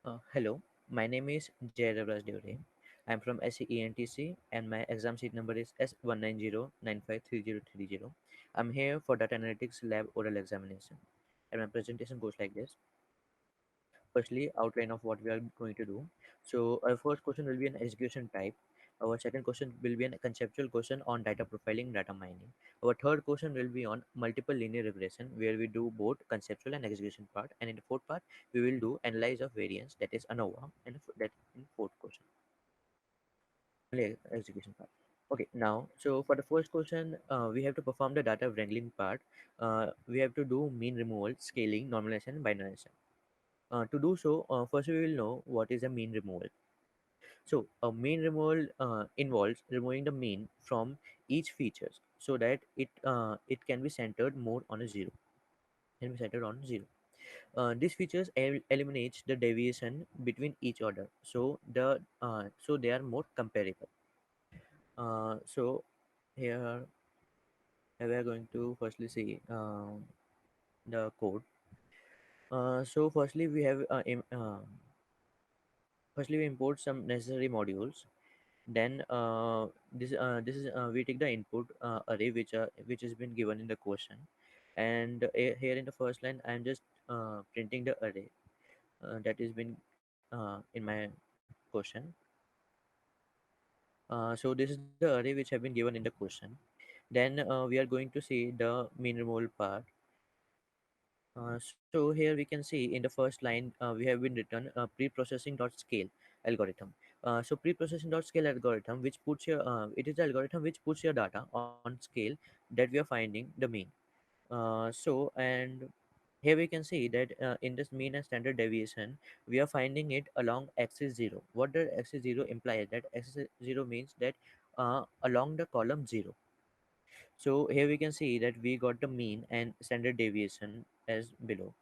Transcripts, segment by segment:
Hello, my name is Jay Ravraj Devre. I'm from SEENTC and my exam sheet number is S190953030. I'm here for Data Analytics Lab oral examination. And my presentation goes like this. Firstly, outline of what we are going to do. So our first question will be an execution type. Our second question will be a conceptual question on data profiling, data mining. Our third question will be on multiple linear regression, where we do both conceptual and execution part. And in the fourth part, we will do analyze of variance, that is ANOVA, and that in fourth question, only execution part. Okay, now, so for the first question, we have to perform the data wrangling part. We have to do mean removal, scaling, normalization, binarization. To do so, first we will know what is a mean removal. So a mean removal involves removing the mean from each features so that it can be centered more on a zero. Can be centered on zero. These features eliminates the deviation between each order, so they are more comparable. So here we are going to firstly see the code. So firstly we import some necessary modules. Then this is we take the input array which has been given in the question, and here in the first line I am just printing the array that has been in my question. So this is the array which have been given in the question. Then we are going to see the mean removal part. So here we can see in the first line we have been written pre-processing dot scale algorithm. So pre-processing dot scale algorithm, which puts your it is the algorithm which puts your data on scale that we are finding the mean. And here we can see that in this mean and standard deviation, we are finding it along axis zero. What does axis zero implies? That axis zero means that along the column zero. So here we can see that we got the mean and standard deviation as below.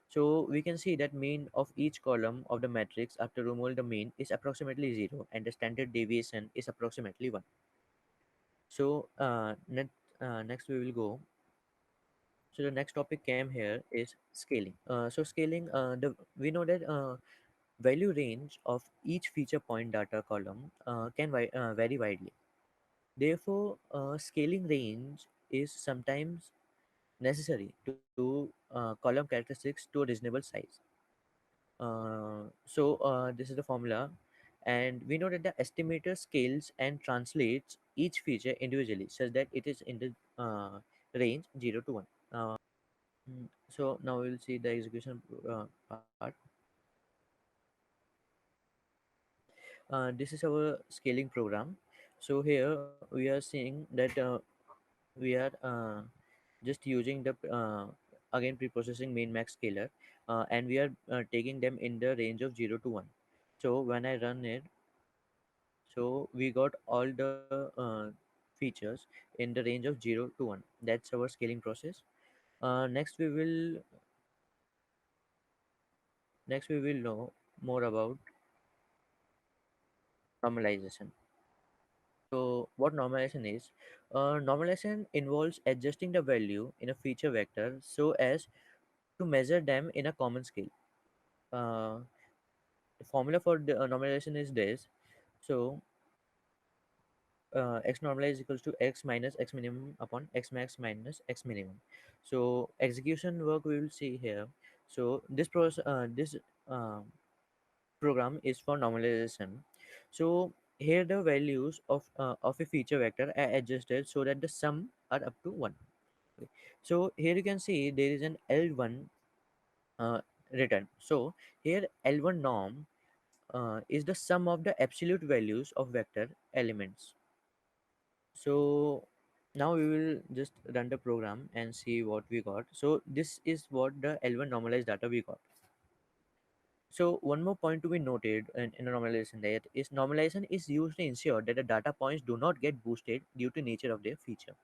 So we can see that mean of each column of the matrix after removal the mean is approximately 0 and the standard deviation is approximately 1. So next we will go. So the next topic came here is scaling. So scaling, we know that value range of each feature point data column can vary widely. Therefore, scaling range is sometimes necessary to column characteristics to a reasonable size. This is the formula, and we know that the estimator scales and translates each feature individually such that it is in the range 0 to 1. So now we will see the execution part. This is our scaling program. So here we are seeing that we are just using the again pre-processing main max scalar, and we are taking them in the range of 0 to 1. So when I run it, so we got all the features in the range of 0 to 1. That's our scaling process. Uh, next we will next we will know more about normalization. So what normalization is? Normalization involves adjusting the value in a feature vector so as to measure them in a common scale. The formula for the normalization is this. So x normalized equals to x minus x minimum upon x max minus x minimum. So execution work we will see here. So this program is for normalization. So here the values of a feature vector are adjusted so that the sum are up to 1. Okay. So here you can see there is an L1 uh, written. So here L1 norm is the sum of the absolute values of vector elements. So now we will just run the program and see what we got. So this is what the L1 normalized data we got. So one more point to be noted in a normalization, that is normalization is used to ensure that the data points do not get boosted due to nature of their feature.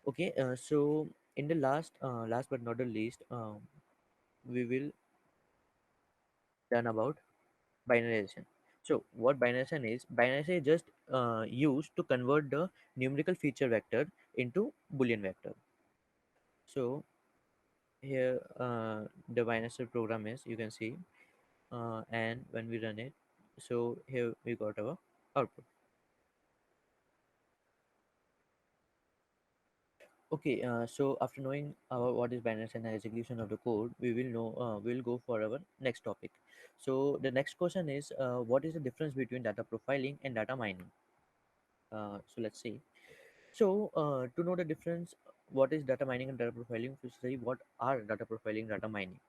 Okay, so in the last but not the least, we will learn about binarization. So what binarization is? Binarization is just used to convert the numerical feature vector into Boolean vector. So here the binarization program is, you can see. and when we run it, so here we got our output. Okay, so after knowing what is binaries and execution of the code, we'll go for our next topic. So the next question is, what is the difference between data profiling and data mining? So let's see. So to know the difference, what is data mining and data profiling? Firstly, what are data profiling, data mining?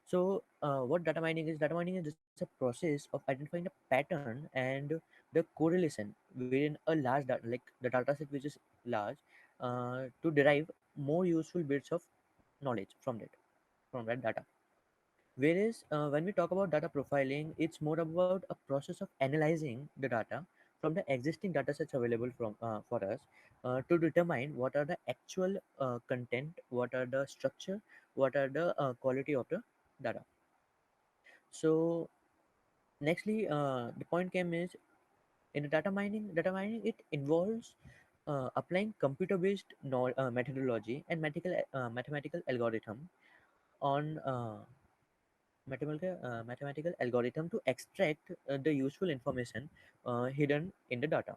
So what data mining is? Data mining is just a process of identifying the pattern and the correlation within a large data, like the data set which is large, to derive more useful bits of knowledge from that data. Whereas when we talk about data profiling, it's more about a process of analyzing the data from the existing data sets available for us, to determine what are the actual content, what are the structure, what are the quality of the data. So nextly, the point came is, in the data mining it involves applying computer-based methodology and mathematical algorithm on mathematical algorithm to extract the useful information hidden in the data.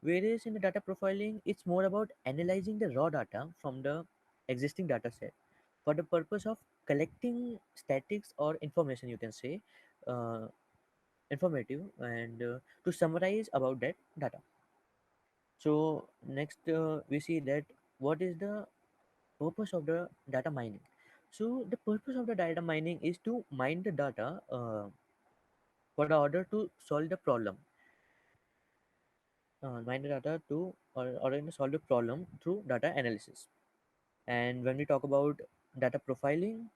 Whereas in the data profiling, it's more about analyzing the raw data from the existing data set for the purpose of collecting statics or information, you can say, uh, informative, and to summarize about that data. So next, we see that what is the purpose of the data mining. So the purpose of the data mining is to mine the data for the order to solve the problem, mine the data to order to solve the problem through data analysis. And when we talk about data profiling,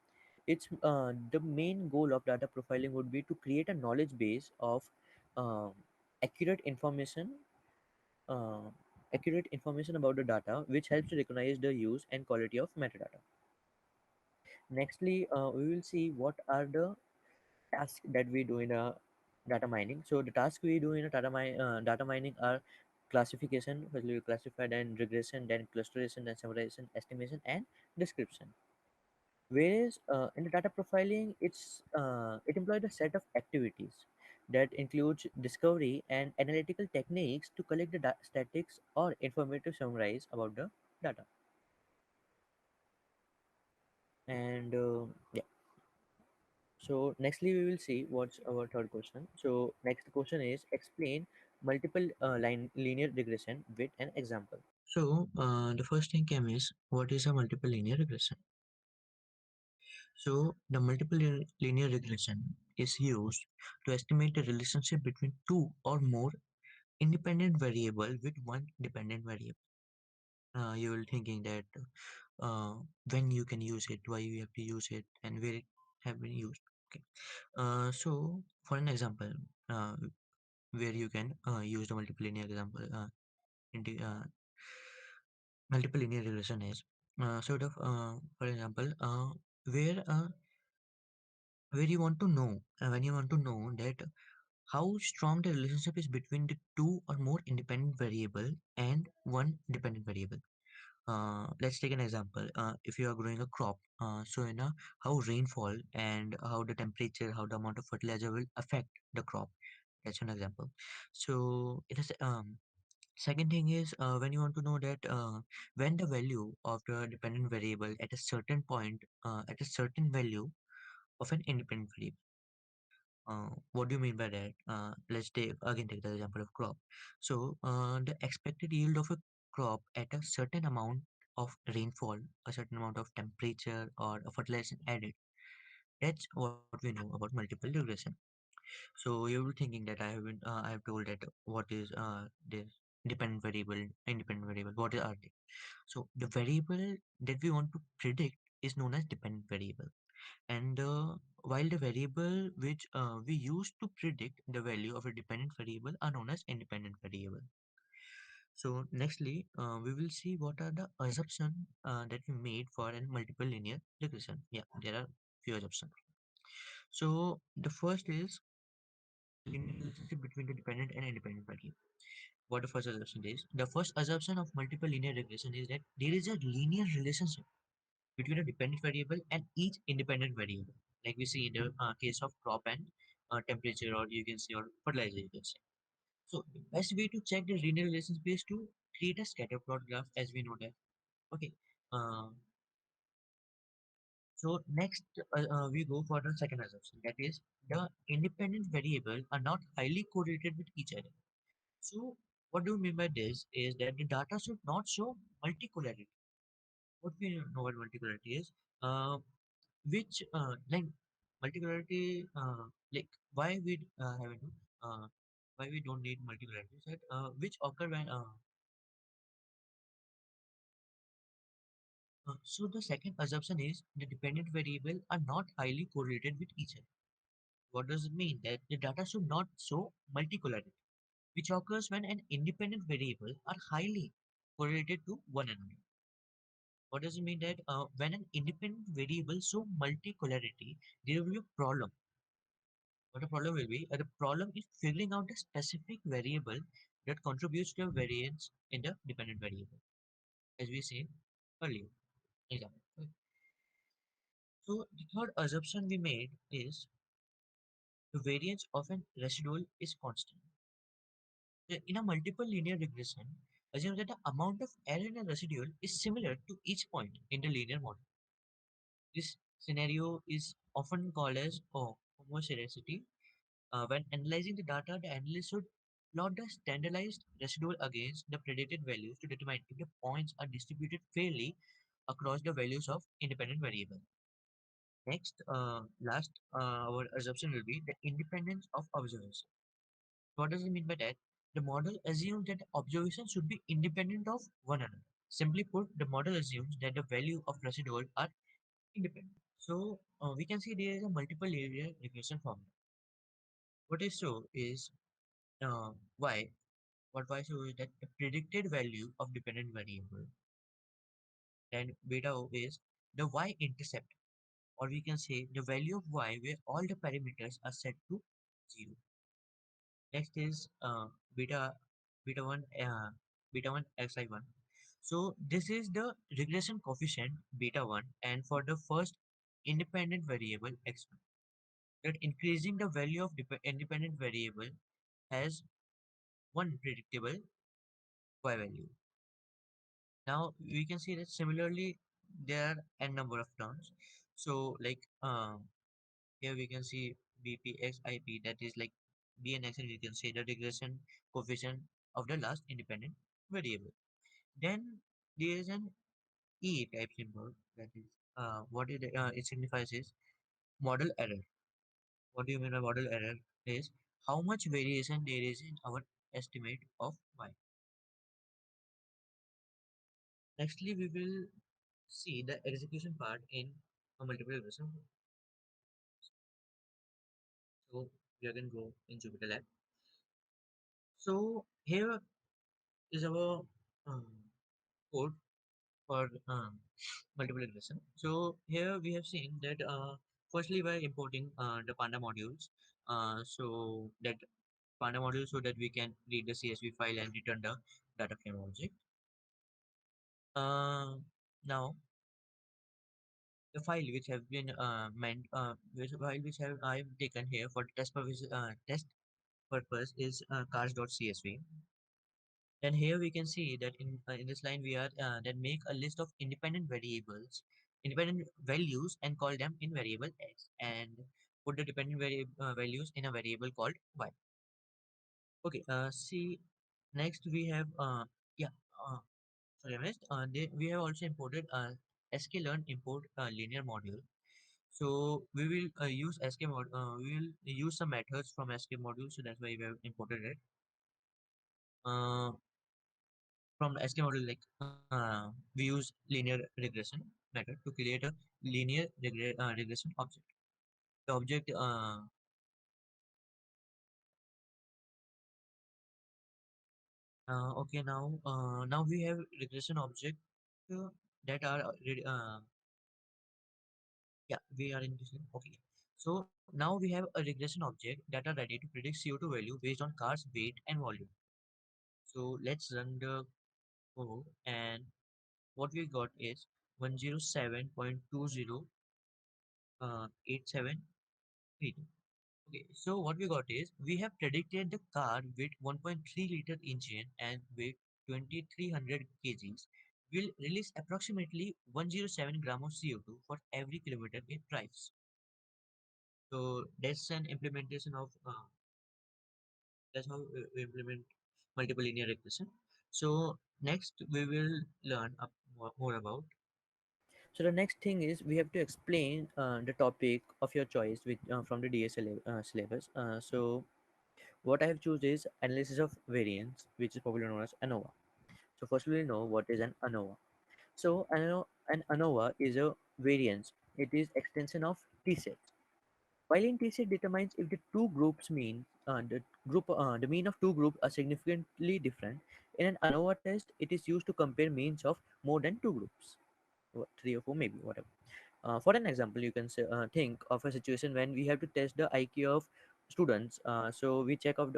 it's the main goal of data profiling would be to create a knowledge base of uh, accurate information uh, accurate information about the data, which helps to recognize the use and quality of metadata. Nextly, we will see what are the tasks that we do in a data mining. So the tasks we do in a data mining are classification, firstly we classified, and regression, then clusterization, then summarization, estimation, and description. Whereas in the data profiling, it employs a set of activities that includes discovery and analytical techniques to collect the statics or informative summarize about the data. And yeah, so nextly we will see what's our third question. So next question is, explain multiple line linear regression with an example. So the first thing came is, what is a multiple linear regression? So the linear regression is used to estimate the relationship between two or more independent variable with one dependent variable. You will thinking that uh, when you can use it, why you have to use it, and where it have been used. Okay. So for an example, uh, where you can use the multiple linear example, multiple linear regression is sort of, for example, where you want to know, when you want to know that how strong the relationship is between the two or more independent variable and one dependent variable. Let's take an example. If you are growing a crop, so you know how rainfall and how the temperature, how the amount of fertilizer will affect the crop. That's an example. So it is second thing is, when you want to know that when the value of the dependent variable at a certain point, at a certain value of an independent variable. What do you mean by that? Let's take the example of crop. So the expected yield of a crop at a certain amount of rainfall, a certain amount of temperature, or a fertilizer added. That's what we know about multiple regression. So you're thinking that I have told that what is this dependent variable, independent variable. What are they? So the variable that we want to predict is known as dependent variable, and while the variable which we use to predict the value of a dependent variable are known as independent variable. So nextly, we will see what are the assumption that we made for a multiple linear regression. Yeah, there are few assumptions. So the first is linear relationship between the dependent and independent variable. What the first assumption is? The first assumption of multiple linear regression is that there is a linear relationship between a dependent variable and each independent variable. like we see in the case of crop and temperature, or you can say, or fertilizer, you can say. So the best way to check the linear relationship is to create a scatter plot graph, as we know that. Okay. Uh, so next, we go for the second assumption. That is, the independent variable are not highly correlated with each other. So what do you mean by this? Is that the data should not show multipolarity. What we know what multipolarity is? Uh, which like multipolarity, like why we have why we don't need multipolarity? That which occur when so the second assumption is the dependent variable are not highly correlated with each other. What does it mean? That the data should not show multipolarity, which occurs when an independent variable are highly correlated to one another. What does it mean? That when an independent variable show multipolarity, there will be a problem. What the problem will be? The problem is figuring out the specific variable that contributes to a variance in the dependent variable, as we said earlier. Example. So the third assumption we made is the variance of an residual is constant. In a multiple linear regression, assume that the amount of error in a residual is similar to each point in the linear model. This scenario is often called as homogeneity. When analyzing the data, the analyst should plot the standardized residual against the predicted values to determine if the points are distributed fairly across the values of independent variable. Next, our assumption will be the independence of observation. What does it mean by that? The model assumes that the observation should be independent of one another. Simply put, the model assumes that the value of residual are independent. So we can see there is a multiple area regression formula. What is so is uh, y. What y so is that the predicted value of dependent variable, and beta o is the y-intercept, or we can say the value of y where all the parameters are set to 0. Next is beta 1 beta 1 xi1. So this is the regression coefficient beta 1, and for the first independent variable x1, that increasing the value of independent variable has one predictable y value. Now we can see that similarly there are n number of terms. So like here we can see bpxip, that is like b and x, and we can say the regression coefficient of the last independent variable. Then there is an e type symbol, that is it signifies is model error. What do you mean by model error? Is how much variation there is in our estimate of y. Nextly, we will see the execution part in a multiple regression. So we can go in Jupyter Lab. So here is our um, code for multiple regression. So here we have seen that firstly by importing the Panda modules, so that Panda module so that we can read the CSV file and return the data frame object. Now the file which have been which have I have taken here for test purpose is cars.csv. And here we can see that in this line we are that make a list of independent values and call them in variable x, and put the values in a variable called y. Okay. See, next we have yeah. Sorry, I missed. We have also imported sklearn import linear module. So we will use we will use some methods from sk module. So that's why we have imported it. Uh, from the SK model, like we use linear regression method to create a regression object. The object, okay, now we have regression object uh, that are yeah, we are in this one. Okay. So now we have a regression object that are ready to predict CO2 value based on car's weight and volume. So let's run the code, and what we got is 107.20 8732. Okay, so what we got is we have predicted the car with 1.3-liter engine and weight 2300 kgs will release approximately 107 gram of CO2 for every kilometer it drives. So that's an implementation of that's how we implement multiple linear regression. So next we will learn more about. So the next thing is we have to explain the topic of your choice with from the DSL syllabus. So what I have chosen is analysis of variance, which is popularly known as ANOVA. So first we will know what is an ANOVA. So an ANOVA is a variance. It is extension of T sets. While in T set determines if the two groups mean the mean of two groups are significantly different. In an ANOVA test, it is used to compare means of more than two groups, three or four maybe, whatever. For an example, you can say, think of a situation when we have to test the IQ of students. So we check of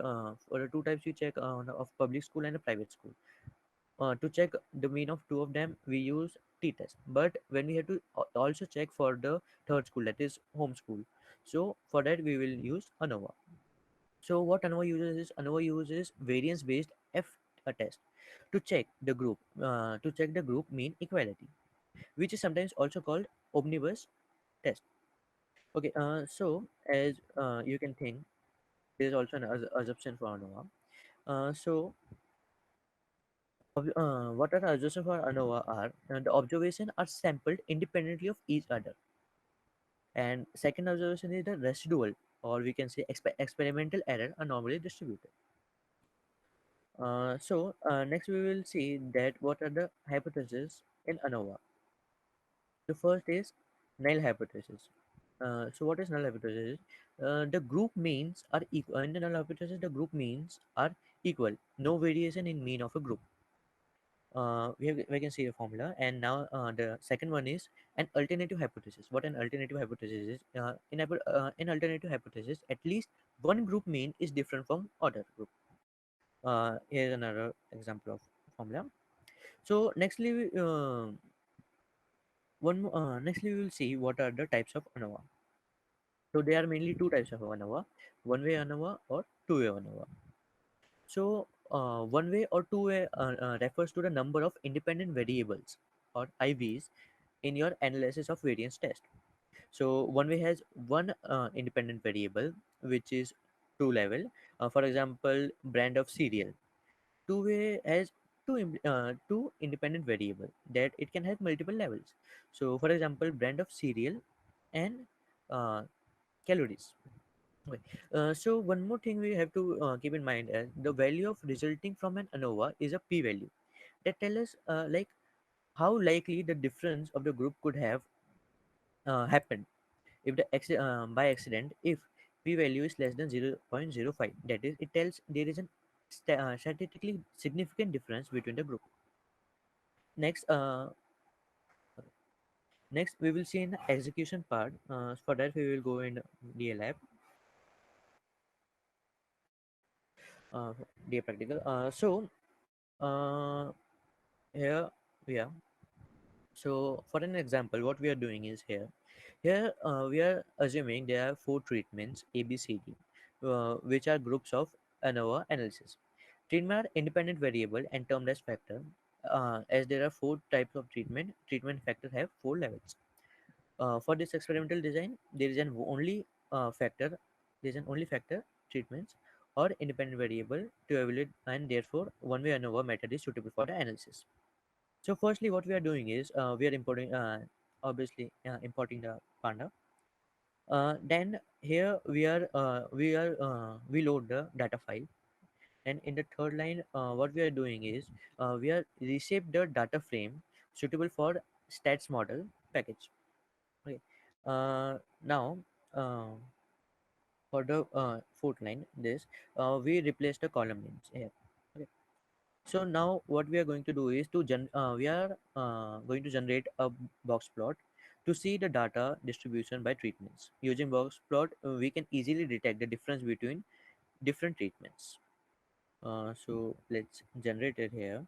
for the two types we check of public school and a private school. To check the mean of two of them, we use t-test. But when we have to also check for the third school, that is home school, so for that we will use ANOVA. So what ANOVA uses variance based F a test to check the group mean equality, which is sometimes also called omnibus test. Okay, so as you can think, there is also an assumption for ANOVA. So what are the assumptions for ANOVA are the observation are sampled independently of each other, and second observation is the residual, or we can say experimental error are normally distributed. Next we will see that what are the hypotheses in ANOVA. The first is null hypothesis. So what is null hypothesis? The group means are equal. In the null hypothesis, the group means are equal. No variation in mean of a group. We can see the formula. And now the second one is an alternative hypothesis. What an alternative hypothesis is? In alternative hypothesis, at least one group mean is different from other group. Here's another example of formula. So nextly we will see what are the types of ANOVA. So there are mainly two types of ANOVA: one-way ANOVA or two-way ANOVA. So one-way or two-way refers to the number of independent variables or IVs in your analysis of variance test. So one-way has one independent variable, which is two level. For example, brand of cereal. Two-way has two independent variable that it can have multiple levels. So for example, brand of cereal and uh, calories. Okay. So one more thing we have to keep in mind is the value of resulting from an ANOVA is a p-value that tell us like how likely the difference of the group could have happened if by accident, if p-value is less than 0.05. That is, it tells there is a statistically significant difference between the group. Next, next we will see in the execution part. For that we will go in DLab, uh, DA practical. Uh, Here we are. So for an example, what we are doing is here we are assuming there are four treatments A, B, C, D, which are groups of ANOVA analysis. Treatment are independent variable and termed as factor. As there are four types of treatment factor have four levels. For this experimental design, there is an only factor. There is an only factor treatments or independent variable to evaluate, and therefore one way ANOVA method is suitable for the analysis. So firstly, what we are doing is we are importing, importing the Panda. Then here we load the data file, and in the third line, what we are doing is we are reshape the data frame suitable for stats model package. Okay. Now uh, for the fourth line, this we replace the column names here. Okay. So now what we are going to do is we are going to generate a box plot to see the data distribution by treatments. Using box plot, we can easily detect the difference between different treatments. So let's generate it here.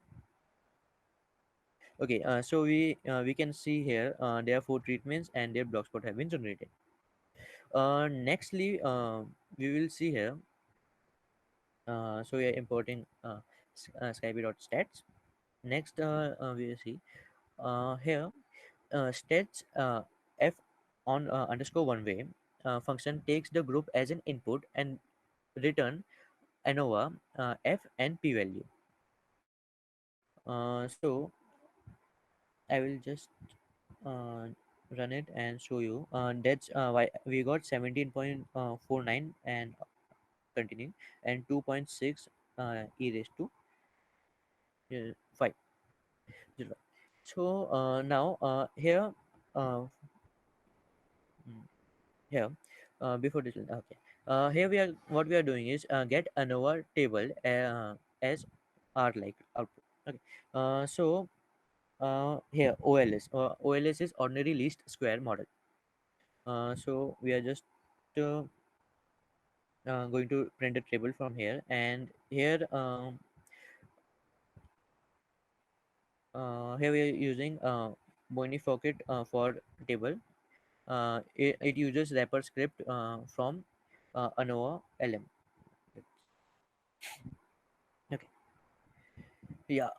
Okay, so we can see here there are four treatments and their box plot have been generated. Nextly, we will see here. So we are importing skype.stats. Next, we will see here stats f on underscore one way function takes the group as an input and return ANOVA f and p value. So I will just uh, run it and show you. That's why we got 17.49 and continue, and 2.6 e raised to 5. So now uh, mm, here before this, okay, here we are, what we are doing is get another table as r like output. Okay, so here OLS is ordinary least square model. So we are just uh, going to print a table from here, and here we are using Bonifocket for table. It uses wrapper script from ANOVA LM. Okay, yeah.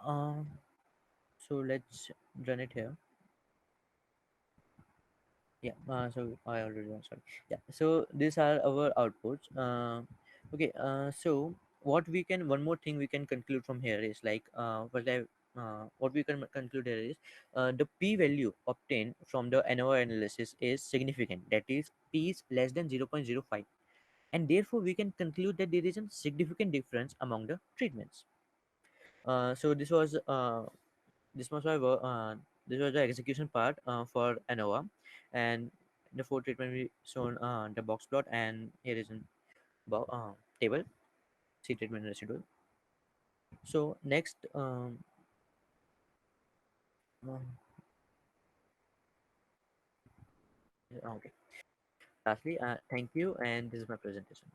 So let's run it here. Yeah, so I already done, sorry. Yeah, so these are our outputs. Okay, so what we can, one more thing we can conclude from here is like what we can conclude here is the p value obtained from the ANOVA analysis is significant, that is p is less than 0.05, and therefore we can conclude that there is a significant difference among the treatments. So this was my this was the execution part for ANOVA, and the four treatment we shown the box plot, and here is an table C treatment residual. So next, uh, okay. Lastly, thank you, and this is my presentation.